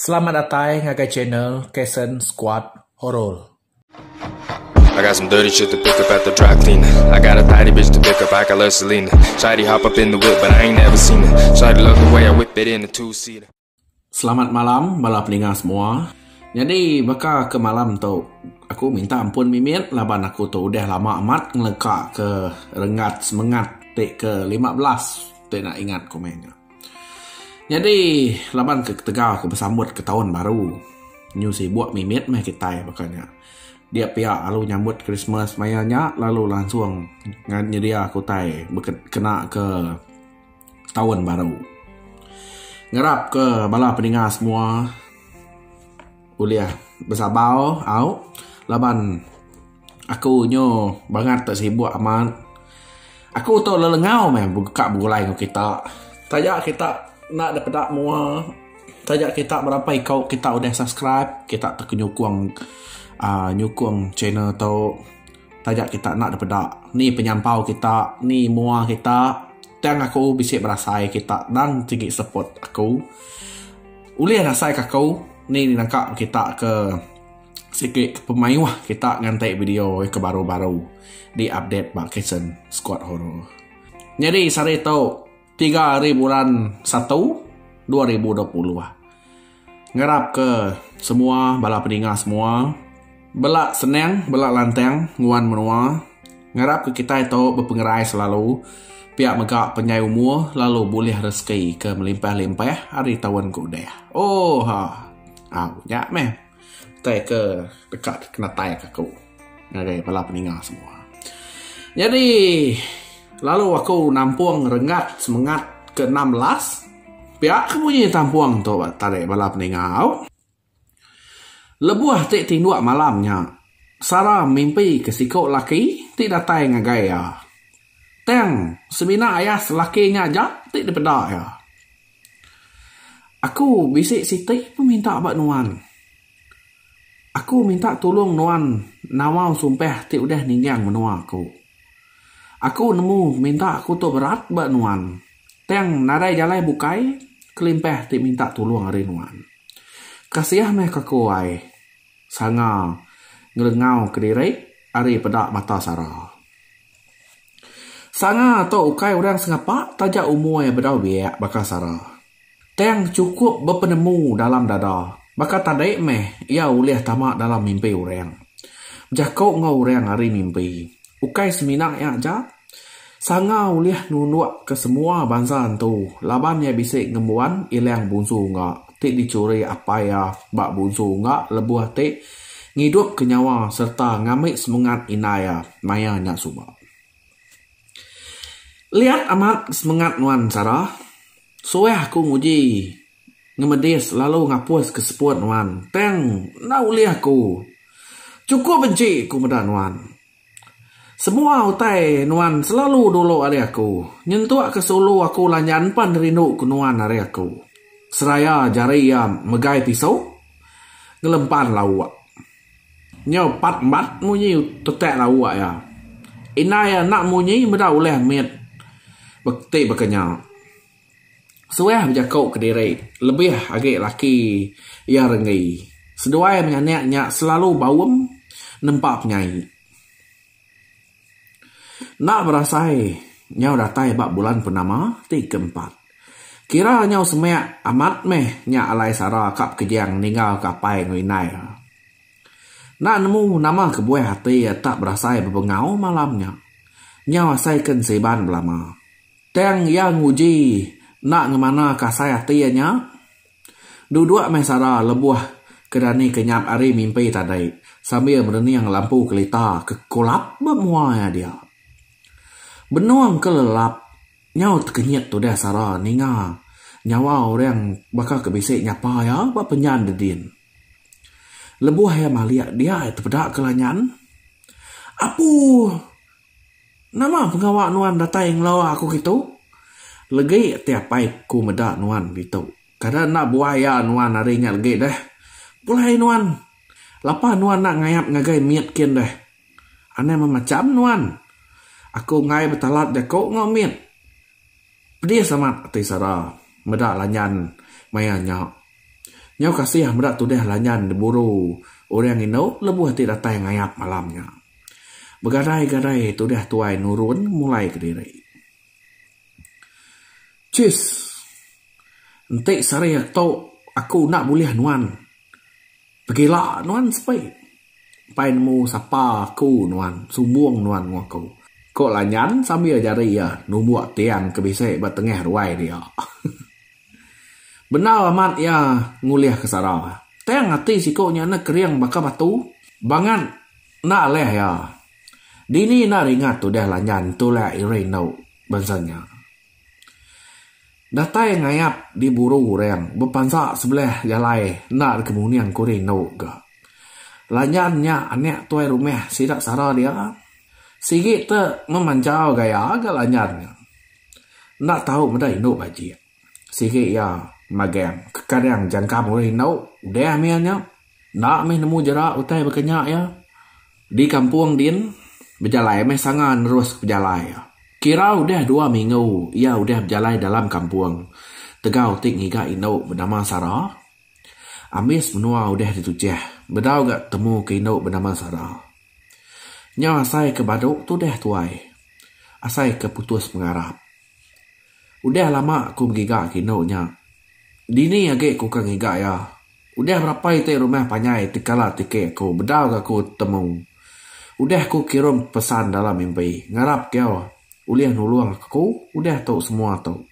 Selamat datang ke channel Kason Squad Horror. I got some dirty shit to pick up at the dry cleaner. I got a tidy bitch to pick up, I got love Selena. Shawty hop up in the whip, but I ain't never seen her. Shawty love the way I whip it in a two-seater. Selamat malam bala pendengar semua. Jadi bakal ke malam tu aku minta ampun Mimit laban aku tu udah lama amat ngelekak ke rengat semangat tik ke 15 tak nak ingat komennya. Jadi laban ke Tegar aku bersambut ke tahun baru. New sibuk Mimit meh kita makanya. Dia pihak lalu nyambut Christmas mayanya lalu langsung nyedia aku tai kena ke tahun baru. Ngerap ke bala pendengar semua uliah bersabar au laban aku nyo banget tak sibuk amat. Aku tu lelengau meh buka bulai dengan kita. Tajak kita nak dapat mua. Tajak kita berapa ikau kita udah subscribe, kita tak nyukung channel tu. Tajak kita nak dapat ni penyampau kita, ni mua kita. Dan aku bisa berasai kita dan tinggi support aku. Uli rasai aku ni nangkap kita ke sikit pemain wah kita ngantai video ke baru-baru di update bak Kason Squad Horror. Jadi hari tu 3 hari bulan 1 2020 ngerap ke semua bala pendengar semua belak senang belak lantang nguan menua ngerap ke kita itu berpengerai selalu pihak megak penyai umur lalu boleh rezeki ke melimpah-limpah hari tahun ku dah. Oh ha. Ya meh. Tai ke dekat kena tai aku. Ngagai bala pendengar semua. Jadi lalu aku nampung rengat semangat ke 16. Pihak bunyi tampuang tu tarik bala pendengar. Lebuah tik tinduk malamnya. Sarah mimpi ke sikok laki tidak tai ngagai ya. Teng, semina ayah selakinya aja, tik dipedak ya. Aku bisik sitik pun minta abad nuan. Aku minta tolong nuan nawau sumpah tik udah ningyang menua aku. Aku nemu minta aku tu berat abad nuan. Teng, narai jalai bukai, kelimpah tik minta tolong hari nuan. Kasiah meh kakuai. Sanga ngelengau ke diri, hari pedak mata Sarah. Sanga atau ukai orang sengapa tajak umur yang berdau biak bakal Sarah. Teng cukup berpenemu dalam dada. Bakal tadai meh ia ulih tamak dalam mimpi orang. Jakau ngau orang hari mimpi. Ukai seminak ya aja. Sanga ulih nunuk ke semua bangsa tu. Laban ya bisik ngembuan ilang bunsu ngak. Tik dicuri apa ya bak bunsu ngak lebuah tik. Ngidup ke nyawa serta ngamik semangat inaya maya nyak subak. Lihat amat semangat nuan Sarah. Soeh aku nguji ngemedis lalu ngapus keseput nuan. Teng na uli aku. Cukup benci aku medan nuan. Semua utai nuan selalu dulu hari aku. Nyentuak ke solo aku lanyan pan rindu ke nuan hari aku. Seraya jari yang megai pisau. Ngelempan lawak. Nyopat mat munyi tetek lawak ya. Inaya nak munyi meda uleh mit. Bekti berkenyal. Suah berjakau ke diri. Lebih agak laki ia rengi. Seduai menyanyak selalu bawem nempak penyai. Nak berasai nyau datai bak bulan purnama 3-4. Kira nyau semek amat meh nyak alai Sarah kap kejang ninggal kapai nguinai. Nak nemu nama kebuai hati tak berasai berbengau malamnya. Nyau asaikan seban belama. Teng yang uji nak ngemana kasai hatinya. Duduk mesara lebuah kerani kenyap hari mimpi tadai sambil merening lampu kelita kekulap bemuanya dia. Benuang kelelap nyau terkenyit tu dah Sarah ninga nyawa orang bakal kebisik nyapa ya bak penyan dedin. Lebuah yang maliak dia terpedak kelanyan. Apu nama pengawak nuan datai ngelawa aku gitu. Legi tiapai ku medak nuan gitu. Kadang nak buaya nuan harinya legi dah. Pulai nuan. Lapa nuan nak ngayap ngagai miat kian dah. Aneh memacam nuan. Aku ngai betalat jakok ngomit. Pedih samat hati Sarah. Medak lanyan mayanya. Nyau kasih medak tu dah lanyan diburu orang ino lebuh hati datang ngayap malamnya. Begadai-gadai tu dah tuai nurun mulai ke diri. Cis. Entik sari atau aku nak boleh nuan. Pergilah nuan sepai. Pai nemu sapa aku nuan, sumbung nuan aku. Kok lanyan sambil jari ya nubuak tiang kebisik bertengah ruai dia. Benar amat ya nguliah ke sarah. Tiang hati sikoknya nak keriang baka batu. Bangan nak leh ya. Dini nak ringat tu dah lanyan tu lah iri nau bansanya. Datai ngayap di buru reng berpansak sebelah jalai nak kemunian kuri nau ga. Lanyannya anak tuai rumah sidak sarah dia. Sigit te memanjau gaya agak lanyannya. Nak tahu meda induk baji. Sigit ya magam kadang jangka mulai nau udah miannya. Nak meh nemu jarak utai berkenyak ya. Di kampung din berjalai meh sangan terus berjalai ya. Kira udah 2 minggu ia udah berjalai dalam kampung. Tegau tik ngiga induk bernama Sarah. Amis menua udah ditujah. Bedau gak temu ke induk bernama Sarah. Nya asai ke baduk tu dah tuai. Asai ke putus mengarap. Udah lama aku mengiga ke induknya. Dini agak ku kan ngiga ya. Udah berapa itu rumah panyai tikala tike aku. Bedau gak aku temu. Udah aku kirim pesan dalam mimpi. Ngarap kau. Uliah nuluang aku. Udah tahu semua tahu.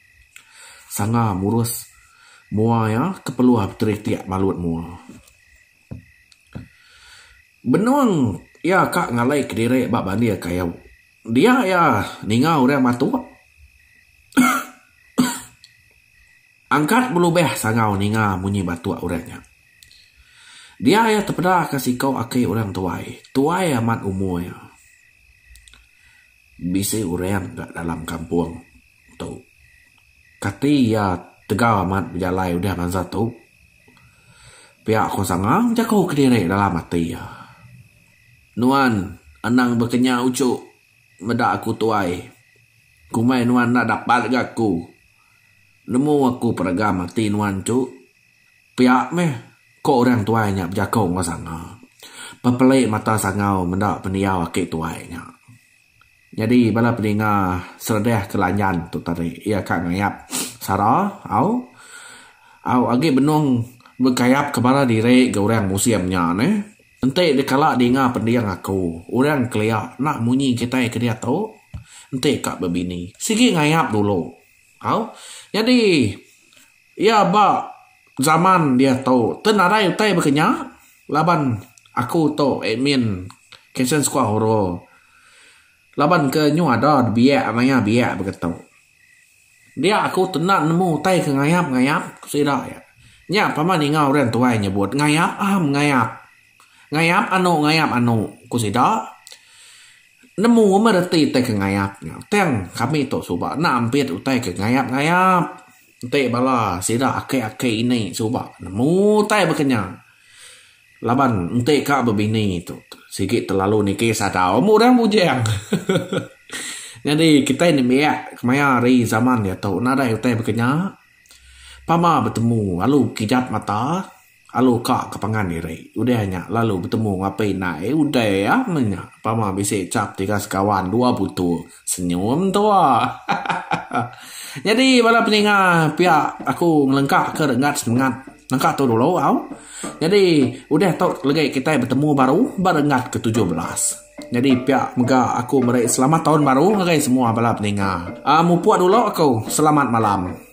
Sanga murus. Mua ya keperluan terik tiak malut mua. Benuang ya kak ngalai ke diri bak bandia kayau. Dia ya ningau orang matu. Angkat bulu beh sangau ninga munyi batu orangnya. Dia ya terpedah kasih kau akai orang tuai. Tuai amat umurnya. Bisa orang kat dalam kampung tu. Kati ya tegau amat berjalai udah masa tu. Pihak ko sangam jago ke diri dalam hati ya. Nuan, anang berkenya ucuk. Meda aku tuai. Kumai nuan nak dapat gak aku. Nemu aku peragam hati nuan cuk. Pihak meh. Kok orang tuainya berjago ko sangam. Pepelik mata sangau mendak peniau akik tuainya. Jadi bala peninga seredah kelanyan tu tadi. Ia kak ngayap. Sarah, au agi benung berkayap kepada diri ke orang museumnya ne. Ente dikala dengar pendiang aku. Orang keliak nak munyi kita ke dia tahu. Ente kak berbini. Sigi ngayap dulu. Au. Jadi ya ba zaman dia tahu. Tenarai utai berkenya. Laban aku tahu admin Kitchen Squad Horror. Laban ke nyu ada biak amanya biak begitu. Dia aku tenang nemu tai ke ngayap sudah ya. Nya paman ingau orang tuai nyebut ngayap ngayap. Ngayap anu ku sida. Nemu mereti tai ke ngayapnya. Teng kami tu suba nampit utai ke ngayap. Ente bala sida ake ini suba nemu tai berkenyang. Laban ente kak berbini tu. Sikit terlalu ni kisah tahu murang bujang. Jadi kita ini biak kemaya hari zaman ya tahu nada utai berkenya. Pama bertemu lalu kijap mata, lalu kak kepangan diri. Udahnya lalu bertemu ngapain naik udah ya menya. Pama bisa cap 3 sekawan 2 butuh senyum tua. Jadi bala peninga pihak aku ngelengkak ke rengat semangat. Nangkak tu dulu au. Jadi udah tahu lagi kita bertemu baru berengat ke-17. Jadi pihak mega aku meraih selamat tahun baru ngagai semua bala peninga. Mu puak dulu aku. Selamat malam.